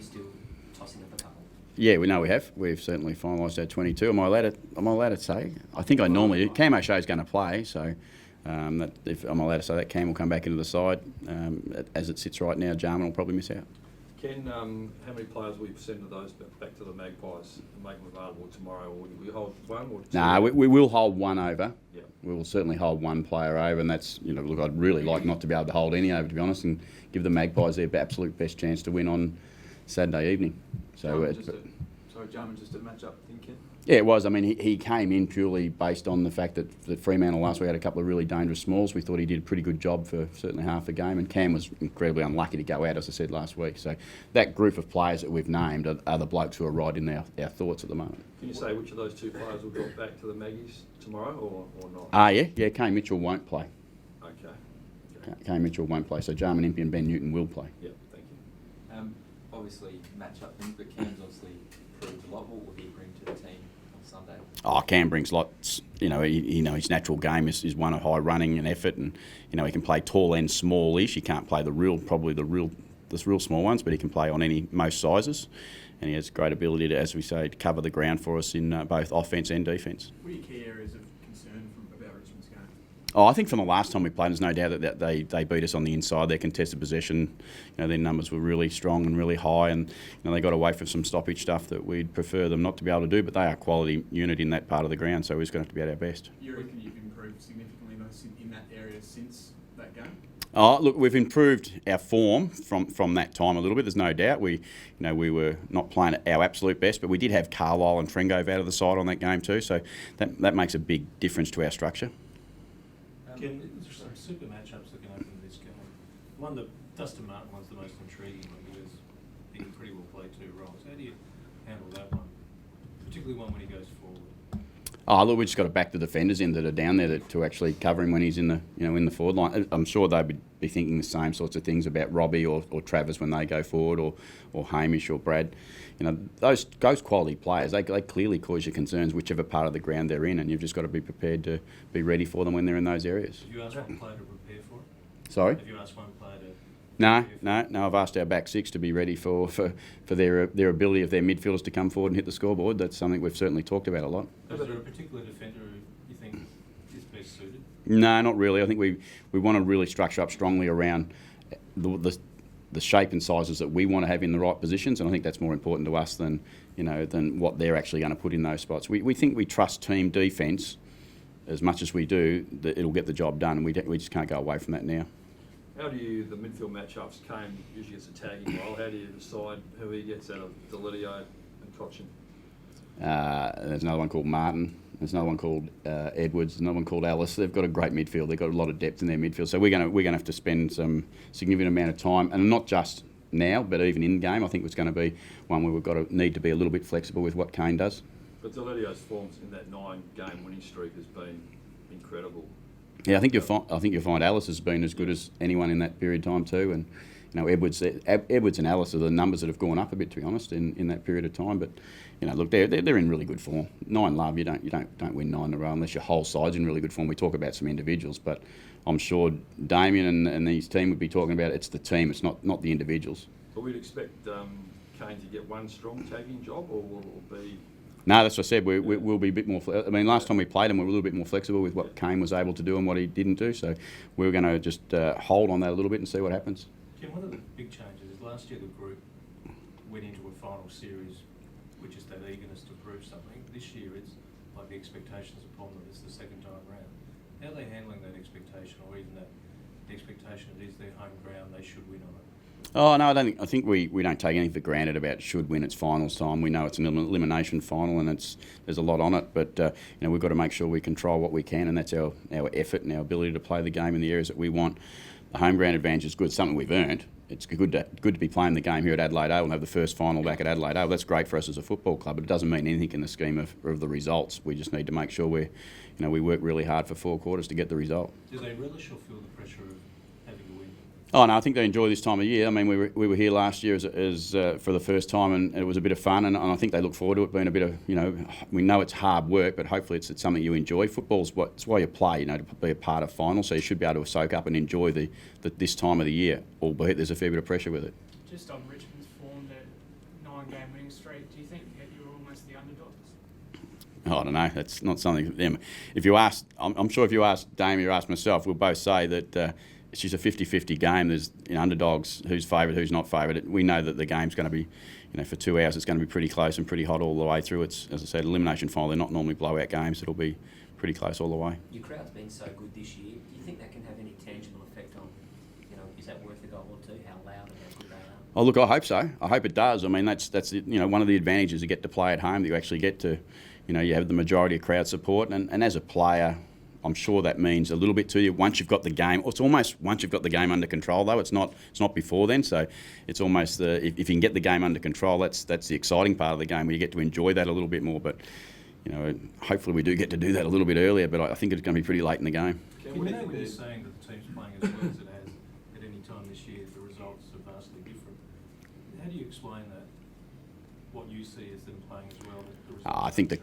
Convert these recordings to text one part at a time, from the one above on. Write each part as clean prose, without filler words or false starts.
still tossing up a couple? Yeah, we know we have. We've certainly finalised our 22. Am I allowed to say? I think I normally do. Cam O'Shea's going to play, so if I'm allowed to say that, Cam will come back into the side. As it sits right now, Jarman will probably miss out. Ken, how many players will you send to those back to the Magpies and make them available tomorrow? Or will you hold one or two? No, we will hold one over. Yep. We will certainly hold one player over, and that's, look, I'd really like not to be able to hold any over, to be honest, and give the Magpies their absolute best chance to win on Saturday evening. So, Jarman, just a match-up thing, Ken? Yeah, it was. I mean, he came in purely based on the fact that Fremantle last week had a couple of really dangerous smalls. We thought he did a pretty good job for certainly half the game, and Cam was incredibly unlucky to go out, as I said last week. So that group of players that we've named are the blokes who are right in our thoughts at the moment. Can you say which of those two players will drop back to the Maggies tomorrow or not? Yeah, Kane Mitchell won't play. Okay. Kane Mitchell won't play, so Jarman Impey and Ben Newton will play. Yep, thank you. Obviously, match-up things, but Cam's obviously proved a lot. What will he bring to the team on Sunday? Cam brings lots. His natural game is one of high running and effort, and he can play tall and smallish. He can't play the real small ones, but he can play on most sizes, and he has great ability to, as we say, to cover the ground for us in both offence and defence. What are your key areas of concern about Richmond's game? I think from the last time we played, there's no doubt that they beat us on the inside. Their contested possession, their numbers were really strong and really high, and they got away from some stoppage stuff that we'd prefer them not to be able to do. But they are a quality unit in that part of the ground, so we're just going to have to be at our best. You reckon you've improved significantly in that area since that game? Look, we've improved our form from that time a little bit. There's no doubt. We were not playing at our absolute best, but we did have Carlisle and Trengove out of the side on that game too. So that makes a big difference to our structure. Some super matchups looking open this game. One, the Dustin Martin one's the most intriguing one because he can pretty well play two roles. How do you handle that one, particularly one when he goes forward? Look, we just got to back the defenders in that are down there to actually cover him when he's in the forward line. I'm sure they would be thinking the same sorts of things about Robbie or Travis when they go forward, or Hamish or Brad. Those quality players, they clearly cause you concerns whichever part of the ground they're in, and you've just got to be prepared to be ready for them when they're in those areas. Have you asked one player to prepare for it? Sorry? Have you asked one player to... No. I've asked our back six to be ready for their ability of their midfielders to come forward and hit the scoreboard. That's something we've certainly talked about a lot. Is there a particular defender who you think is best suited? No, not really. I think we want to really structure up strongly around the shape and sizes that we want to have in the right positions, and I think that's more important to us than what they're actually going to put in those spots. We think we trust team defence as much as we do that it'll get the job done, and we just can't go away from that now. How do you, the midfield matchups, Kane usually gets a tagging role, how do you decide who he gets out of Delidio and Cochin? There's another one called Martin. There's another one called Edwards. There's another one called Ellis. They've got a great midfield. They've got a lot of depth in their midfield. So we're going to have to spend some significant amount of time, and not just now, but even in game. I think it's going to be one where we've got to need to be a little bit flexible with what Kane does. But Delidio's forms in that 9-game winning streak has been incredible. Yeah, I think you'll find Alice has been as good as anyone in that period of time too, and Edwards and Alice are the numbers that have gone up a bit, to be honest, in that period of time. But look, they're in really good form. 9 love, you don't win 9 in a row unless your whole side's in really good form. We talk about some individuals, but I'm sure Damien and his team would be talking about it's the team, it's not the individuals. But we'd expect Kane to get one strong tagging job, or will it be? No, that's what I said. We'll be a bit more. Last time we played him, we were a little bit more flexible with what Kane was able to do and what he didn't do. So we're going to just hold on that a little bit and see what happens. Kim, one of the big changes is last year the group went into a final series with just that eagerness to prove something. This year it's like the expectations upon them. It's the second time round. How are they handling that expectation, or even that the expectation it is their home ground, they should win on it? Oh no, I think we don't take anything for granted about should win its finals time. We know it's an elimination final and there's a lot on it, but we've got to make sure we control what we can, and that's our effort and our ability to play the game in the areas that we want. The home ground advantage is good, something we've earned. It's good to be playing the game here at Adelaide Oval and have the first final back at Adelaide Oval. That's great for us as a football club, but it doesn't mean anything in the scheme of the results. We just need to make sure we work really hard for 4 quarters to get the result. Do they relish or feel the pressure of having to win? Oh no, I think they enjoy this time of year. I mean, we were here last year as for the first time, and it was a bit of fun, and I think they look forward to it being a bit of, we know it's hard work, but hopefully it's something you enjoy. It's why you play, to be a part of finals, so you should be able to soak up and enjoy this time of the year, albeit there's a fair bit of pressure with it. Just on Richmond's form, 9-game winning streak. Do you think that you're almost the underdogs? I don't know. That's not something for them. If you ask, I'm sure if you ask Damien or ask myself, we'll both say that it's just a 50-50 game. There's underdogs, who's favourite, who's not favourite. We know that the game's going to be, for 2 hours, it's going to be pretty close and pretty hot all the way through. It's, as I said, elimination final. They're not normally blowout games. It'll be pretty close all the way. Your crowd's been so good this year. Do you think that can have any tangible effect on, is that worth a goal or two? How loud and how good they are? Oh, look, I hope so. I hope it does. I mean, that's one of the advantages you get to play at home, that you actually get to, you have the majority of crowd support. And as a player, I'm sure that means a little bit to you once you've got the game. It's almost once you've got the game under control, though. It's not before then. So it's almost if you can get the game under control, that's the exciting part of the game, where you get to enjoy that a little bit more. But hopefully we do get to do that a little bit earlier. But I think it's going to be pretty late in the game. When you're saying that the team's playing as well as it has at any time this year, the results are vastly different. How do you explain that? What you see as them playing as well? I think that.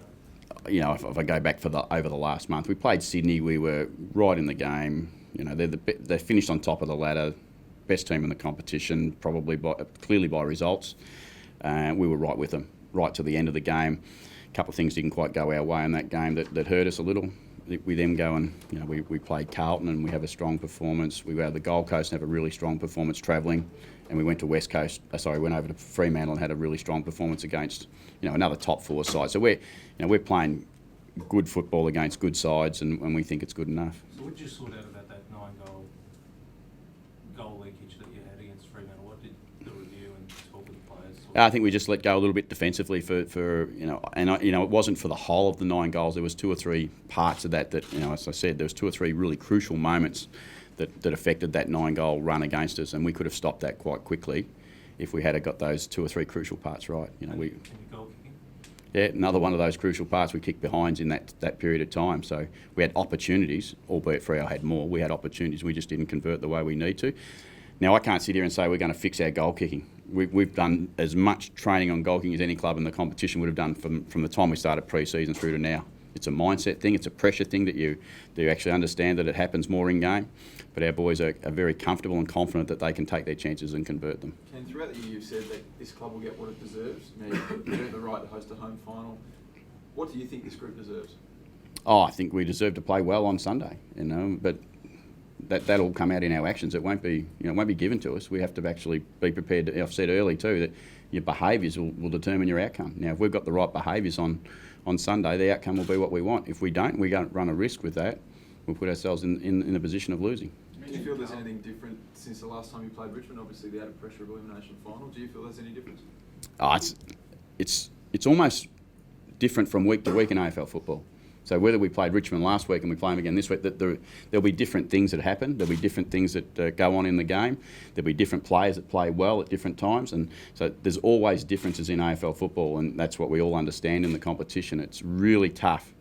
If I go back over the last month, we played Sydney. We were right in the game. They finished on top of the ladder, best team in the competition, probably clearly by results. We were right with them, right to the end of the game. A couple of things didn't quite go our way in that game that hurt us a little. We then go and we played Carlton and we have a strong performance. We go to the Gold Coast and have a really strong performance travelling, and we went to West Coast. Went over to Fremantle and had a really strong performance against another top 4 side. So we're playing good football against good sides, and we think it's good enough. So what did you sort out about that 9-goal leakage that you had against Fremantle? What did the review and talk with the players? I think we just let go a little bit defensively it wasn't for the whole of the 9 goals. There was 2 or 3 parts of that as I said, there was 2 or 3 really crucial moments that affected that 9-goal run against us, and we could have stopped that quite quickly if we had got those 2 or 3 crucial parts right. And your goal kicking? Yeah, another one of those crucial parts. We kicked behinds in that period of time. So we had opportunities, albeit Freo had more. We had opportunities. We just didn't convert the way we need to. Now, I can't sit here and say we're going to fix our goal kicking. We've done as much training on goal kicking as any club in the competition would have done from the time we started pre-season through to now. It's a mindset thing. It's a pressure thing that you actually understand that it happens more in game. But our boys are very comfortable and confident that they can take their chances and convert them. Ken, throughout the year you've said that this club will get what it deserves. Now you've earned the right to host a home final. What do you think this group deserves? Oh, I think we deserve to play well on Sunday. But that'll come out in our actions. It won't be given to us. We have to actually be prepared. I've said early too that your behaviours will determine your outcome. Now, if we've got the right behaviours on Sunday, the outcome will be what we want. If we don't, we don't run a risk with that. We'll put ourselves in a position of losing. Do you feel there's anything different since the last time you played Richmond? Obviously, the added pressure of elimination final. Do you feel there's any difference? It's almost different from week to week in AFL football. So whether we played Richmond last week and we play them again this week, there'll be different things that happen. There'll be different things that go on in the game. There'll be different players that play well at different times. And so there's always differences in AFL football, and that's what we all understand in the competition. It's really tough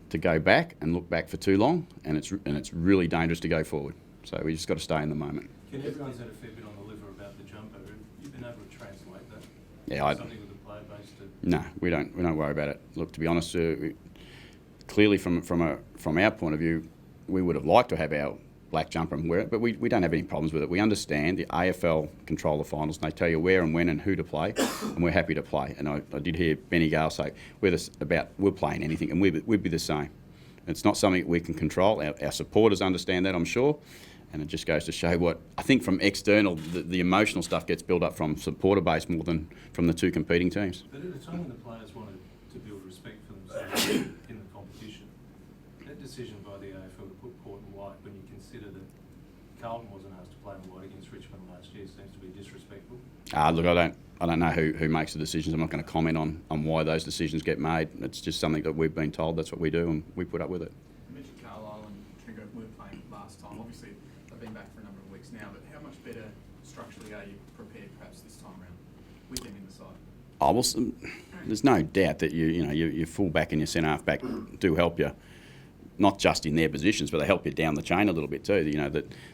to go back and look back for too long, and it's really dangerous to go forward. So we just got to stay in the moment. Everyone's had a fair bit on the liver about the jumper. Have you been able to translate that? Yeah, something with the player base to... No, we don't worry about it. Look, to be honest, clearly from our point of view, we would have liked to have our black jumper and wear it, but we don't have any problems with it. We understand the AFL control the finals, and they tell you where and when and who to play, and we're happy to play. And I did hear Benny Gale say we're playing anything, and we'd be the same. It's not something we can control. Our supporters understand that, I'm sure, and it just goes to show what I think from external, the emotional stuff gets built up from supporter base more than from the 2 competing teams. But at a time when the players wanted to build respect for themselves in the competition, that decision by the AFL to put Port in white, when you consider that Carlton wasn't asked to play in white against Richmond last year, seems to be disrespectful. Look, I don't know who makes the decisions. I'm not going to comment on why those decisions get made. It's just something that we've been told that's what we do, and we put up with it. You mentioned Carlisle and Tringo were playing last time. Obviously, they've been back for a number of weeks now, but how much better structurally are you prepared perhaps this time around with them in the side? There's no doubt that your full back and your centre half back do help you, not just in their positions, but they help you down the chain a little bit too.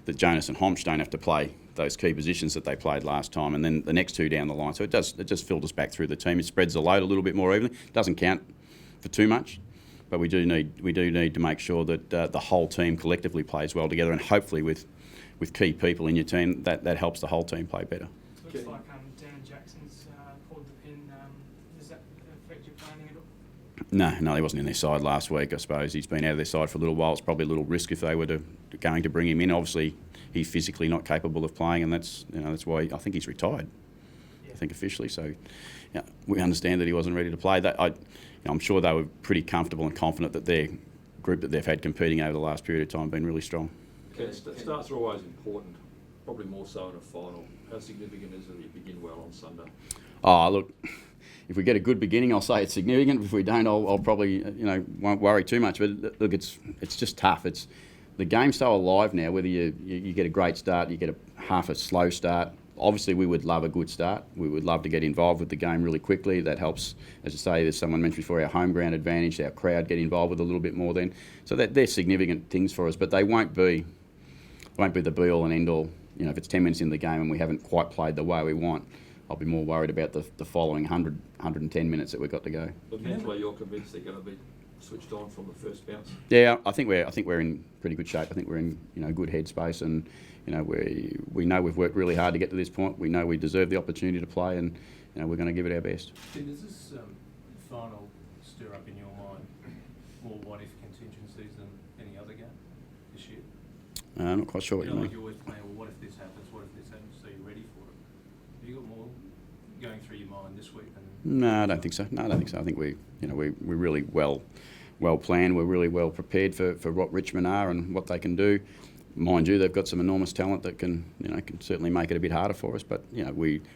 That Jonas and Homsch don't have to play those key positions that they played last time, and then the next 2 down the line. So it just filters back through the team. It spreads the load a little bit more evenly. Doesn't count for too much, but we do need to make sure that the whole team collectively plays well together, and hopefully with key people in your team, that helps the whole team play better. Looks like Dan Jackson's pulled the pin No, he wasn't in their side last week. I suppose he's been out of their side for a little while. It's probably a little risk if they were going to bring him in. Obviously, he's physically not capable of playing, and that's why I think he's retired. Yeah. I think officially. So, yeah, we understand that he wasn't ready to play. I'm sure they were pretty comfortable and confident that their group that they've had competing over the last period of time have been really strong. Starts are always important, probably more so in a final. How significant is it that you begin well on Sunday? Oh, look, if we get a good beginning, I'll say it's significant. If we don't, I'll probably won't worry too much. But look, it's just tough. The game's so alive now. Whether you get a great start, you get half a slow start. Obviously, we would love a good start. We would love to get involved with the game really quickly. That helps, as I say, as someone mentioned before, our home ground advantage, our crowd get involved with a little bit more then. So they're significant things for us, but they won't be the be-all and end-all. If it's 10 minutes in the game and we haven't quite played the way we want, I'll be more worried about the following 110 minutes that we've got to go. But mentally, you're convinced they're going to be switched on from the first bounce? Yeah, I think we're in pretty good shape. I think we're in good headspace, and we know we've worked really hard to get to this point. We know we deserve the opportunity to play, and we're going to give it our best. Does this final stir up in your mind more what-if contingencies than any other game this year? I'm not quite sure what you mean. Like you always plan, well, what if this happens? What if this happens? So you're ready for it. Have you got more going through your mind this week than? No, I don't think so. I think we're really well planned. We're really well prepared for what Richmond are and what they can do. Mind you, they've got some enormous talent that can certainly make it a bit harder for us. But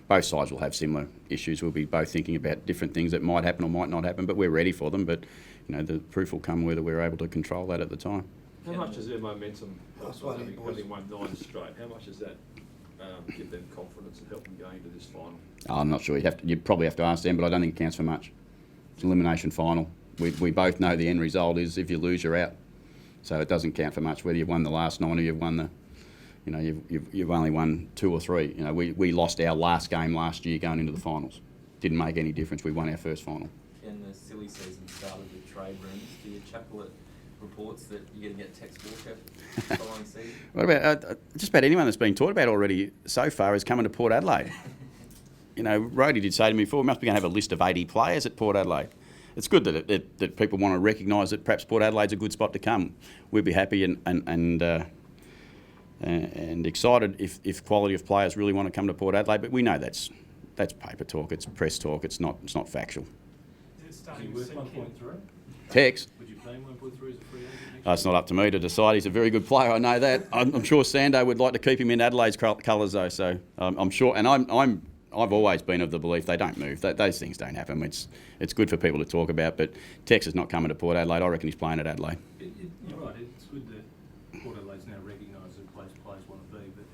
both sides will have similar issues. We'll be both thinking about different things that might happen or might not happen. But we're ready for them. But the proof will come whether we're able to control that at the time. How much does their momentum help having won 9 straight? How much does that give them confidence and help them going into this final? I'm not sure. You'd probably have to ask them, but I don't think it counts for much. It's an elimination final. We both know the end result is if you lose, you're out. So it doesn't count for much whether you've won the last 9 or you've won you've only won 2 or 3. We lost our last game last year going into the finals. Didn't make any difference. We won our first final. And the silly season started with trade rumours. Do you chuckle at reports that you're going to get Tex Walker following season? What about just about anyone that's been talked about already so far is coming to Port Adelaide? Rhodey did say to me before, we must be going to have a list of 80 players at Port Adelaide. It's good that people want to recognise that perhaps Port Adelaide's a good spot to come. We'd be happy and excited if quality of players really want to come to Port Adelaide. But we know that's paper talk. It's press talk. It's not factual. Is it Is he starting to worth sink in? 1.3? Tex. Would you pay him 1.3 as a free agent next year? It's not up to me to decide. He's a very good player. I know that. I'm sure Sando would like to keep him in Adelaide's colours though. So I'm sure, and I've always been of the belief they don't move. Those things don't happen. It's good for people to talk about, but Tex is not coming to Port Adelaide. I reckon he's playing at Adelaide. You're right. It's good that Port Adelaide's now recognised that players want to be, but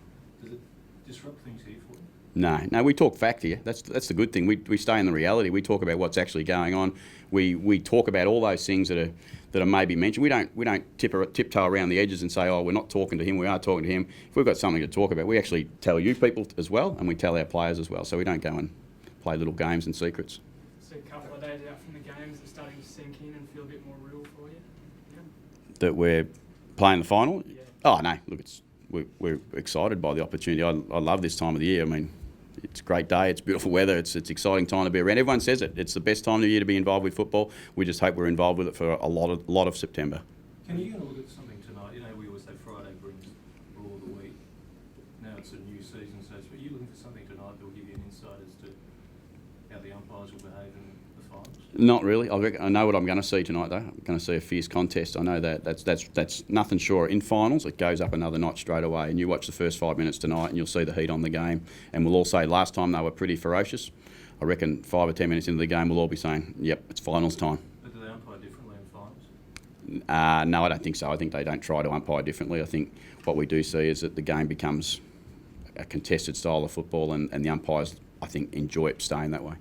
does it disrupt things here for you? No, we talk fact here. That's the good thing. We stay in the reality. We talk about what's actually going on. We talk about all those things that are maybe mentioned. We don't tiptoe around the edges and say, oh, we're not talking to him. We are talking to him. If we've got something to talk about, we actually tell you people as well, and we tell our players as well. So we don't go and play little games and secrets. So a couple of days out from the games, it's starting to sink in and feel a bit more real for you. Yeah. That we're playing the final. Yeah. Oh no, look, we're excited by the opportunity. I love this time of the year. I mean, it's a great day. It's beautiful weather. It's exciting time to be around. Everyone says it. It's the best time of the year to be involved with football. We just hope we're involved with it for a lot of September. Can you look at something tonight? We always say Friday brings Raw of the week. Now it's a new season, so are you looking for something tonight that will give you an insight as to how the umpires will behave in the finals? Not really. I know what I'm going to see tonight, though. I'm going to see a fierce contest. I know that. That's nothing sure. In finals, it goes up another notch straight away. And you watch the first 5 minutes tonight, and you'll see the heat on the game. And we'll all say last time they were pretty ferocious. I reckon 5 or 10 minutes into the game, we'll all be saying, "Yep, it's finals time." But do they umpire differently in finals? No, I don't think so. I think they don't try to umpire differently. I think what we do see is that the game becomes a contested style of football, and the umpires, I think, enjoy it staying that way.